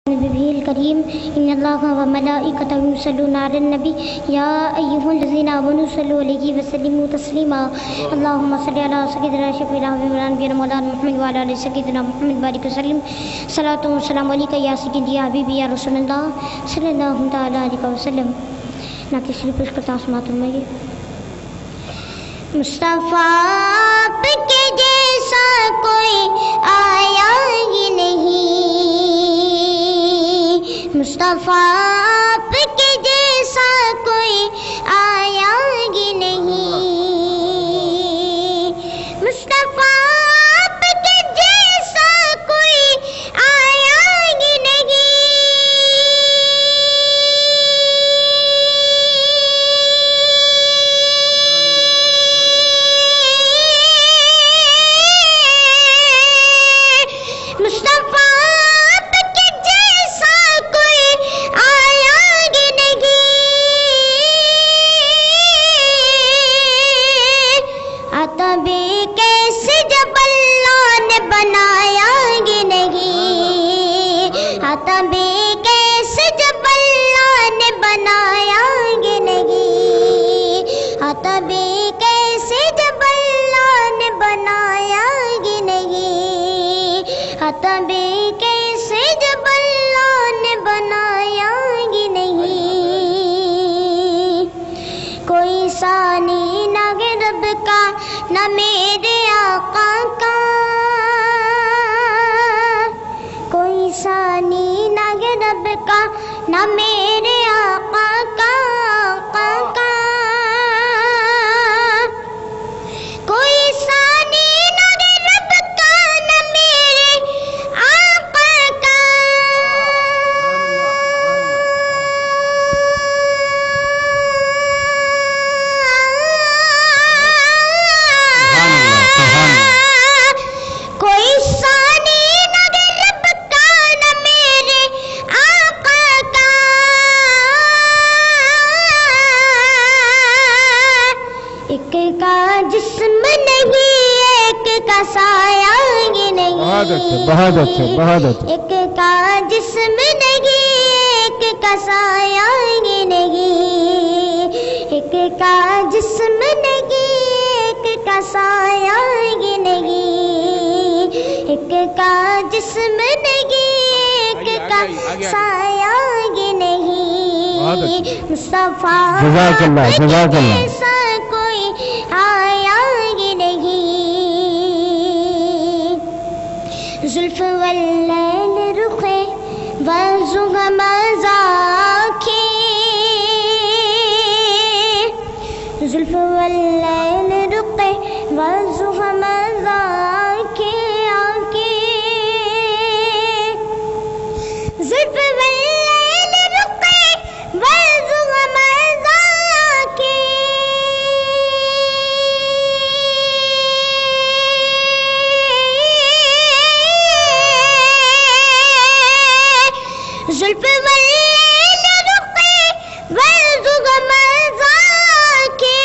نبی الکریم ان اللہ و ملائکتہ یصلون علی النبی یا ایھا الذین آمنوا صلوا علیہ وسلموا تسلیما اللهم صل علی سیدنا شفیعنا مولانا محمد وعلی آل سیدنا محمد بارک وسلم صلاۃ و سلام علیک یا سیدی یا حبیبی یا رسول اللہ صلی اللہ تعالی علیہ وسلم. نعت شریف پیش کرتا ہوں سماعت فرمائیے. مصطفیٰ آپ کے جیسا کوئی آیا ہی نہیں، مصطفیٰ آپ کے جیسا کوئی آیا ہی نہیں، مصطفیٰ آپ کے جیسا کوئی آیا ہی نہیں. مصطفیٰ آپ کے جیسا کوئی آیا ہی نہیں، آتا بھی کیسے جب اللہ نے بنایا ہی نہیں، آتا بھی کیسے جب اللہ نے بنایا ہی نہیں، آتا بھی کیسے جب اللہ نے بنایا ہی نہیں، آتا بھی کیسے جب اللہ نے بنایا ہی نہیں. کوئی ثانی نہ ہے رب کا نہ میرے آقا کا، کوئی ثانی نہ ہے رب کا نہ میرے آقا کا، آقا کا کوئی ثانی نہ ہے رب کا نہ میرے آقا کا. کوئی ثانی نہ ہے رب کا نہ میرے آقا کا، ایک کا جسم نہیں ایک کا سایہ ہی نہیں، بہت اچھا بہت اچھا بہت اچھا. ایک کا جسم نہیں ایک کا سایہ ہی نہیں، ایک کا جسم نہیں ایک کا سایہ ہی نہیں، ایک کا جسم نہیں ایک کا سایہ ہی نہیں. مصطفیٰ جزاک اللہ جزاک اللہ. جیسا کوئی آیا ہی نہیں. زلف واللیل رخے والزغم ذاکے، زلف واللیل رخے والزغم ذاکے آکے، زلف واللیل رخے والزغم ذاکے، زلف واللیل رخے والزغم ذاکے،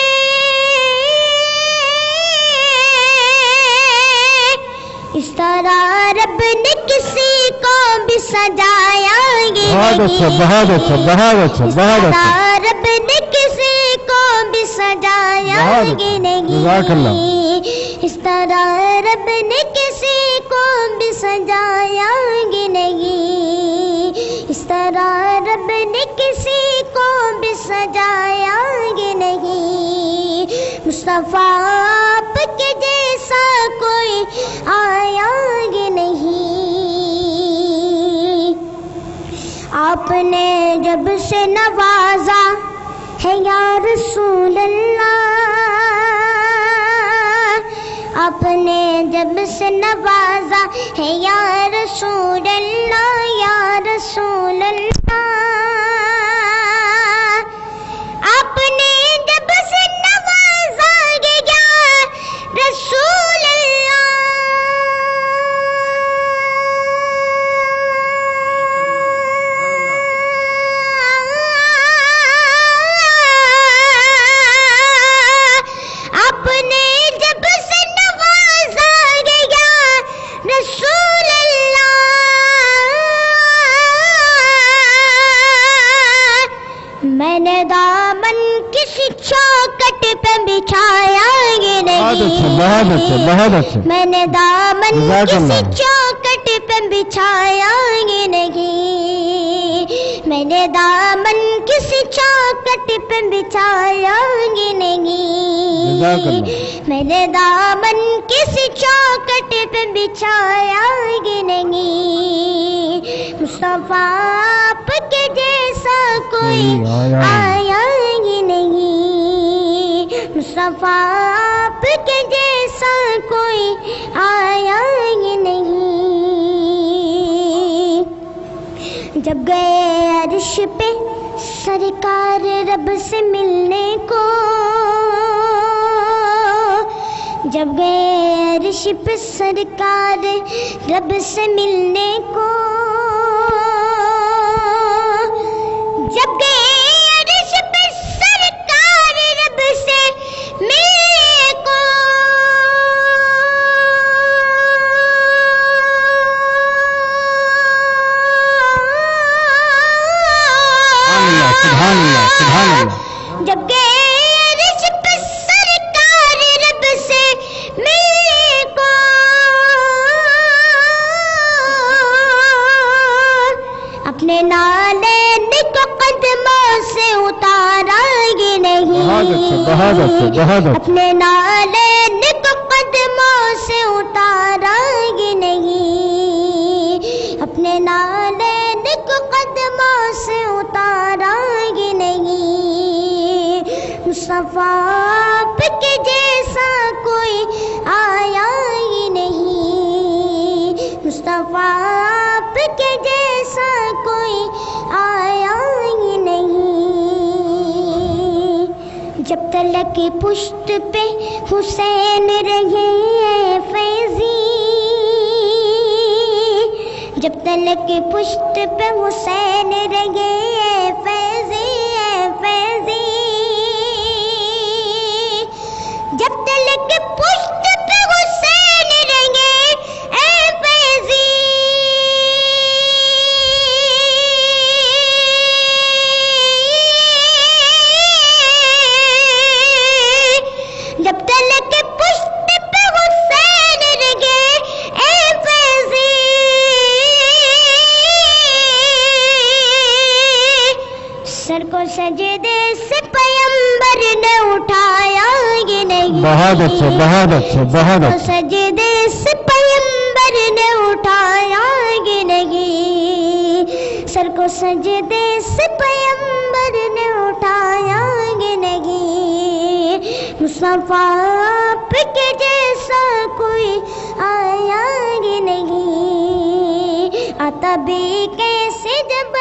اس طرح رب نے کسی کو بھی سجایا ہی بہت اچھا نہیں، بہت اچھا بہت اچھا اس بہت اچھا. طرح رب نے کسی کو بھی سجایا بہت ہی اچھا. جزاک اللہ. نہیں، اس طرح رب نے کسی کو بھی سجایا ہی نہیں، اس طرح رب نے کسی کو بھی سجایا ہی نہیں. مصطفیٰ آپ کے جیسا کوئی آیا ہی نہیں. آپ نے جب سے نوازا ہے یا رسول اللہ، آپ نے جب سے نوازا ہے یا رسول اللہ، یا رسول اللہ. آپ نے جب سے نوازا ہے یا رسول اللہ. آپ نے جب سے نوازا ہے یا رسول اللہ. نے دامن کسی چوکٹ پہ بچھایا ہی بہت اچھے، نہیں، بہت اچھے، بہت اچھے. میں نے دامن جزاک کسی اللہ. چوکٹ پہ بچھایا ہی نہیں، میں نے دامن کسی چوکٹ پہ بچھایا ہی نہیں، جزاک اللہ. میں نے دامن کسی چوکٹ پہ بچھایا ہی نہیں، مصطفیٰ آپ کے جیسا کوئی آیا ہی نہیں، مصطفیٰ آپ کے جیسا کوئی آیا ہی نہیں. جب گئے عرش پہ سرکار رب سے ملنے کو، جب گئے عرش پہ سرکار رب سے ملنے کو، جب گئے عرش پہ سرکار رب سے ملنے کو، سبحان اللہ، سبحان اللہ. جب گئے عرش پہ سرکار رب سے ملنے کو، اپنے نالین کو قدموں سے اتارا ہی نہیں، بہت اچھے، بہت اچھے، بہت اچھے. اپنے نالین کو قدموں سے اتارا ہی نہیں، اپنے نالین کو قدموں سے اتارا ہی نہیں، مصطفیٰ آپ کے جیسا کوئی آیا ہی نہیں، مصطفیٰ آپ کے جیسا کوئی آیا ہی نہیں. جب تلک پشت پہ حسین رہے فیضی، جب تلک پشت پہ حسین رہے فیضی، فیضی، جب تلک پشت پہ حسین رہے اے فیضی، جب تلک پشت پہ حسین رہے اے فیضی، سر کو سجدے سے پیمبر نے اٹھایا ہی نہیں، بہت اچھے، بہت اچھے، بہت سر کو اچھے. سجدے سے پیمبر نے اٹھایا ہی نہیں، سر کو سجدے سے پیمبر نے اٹھایا ہی نہیں، مصطفیٰ آپ کے جیسا کوئی آیا ہی نہیں. آتا بھی کیسے جب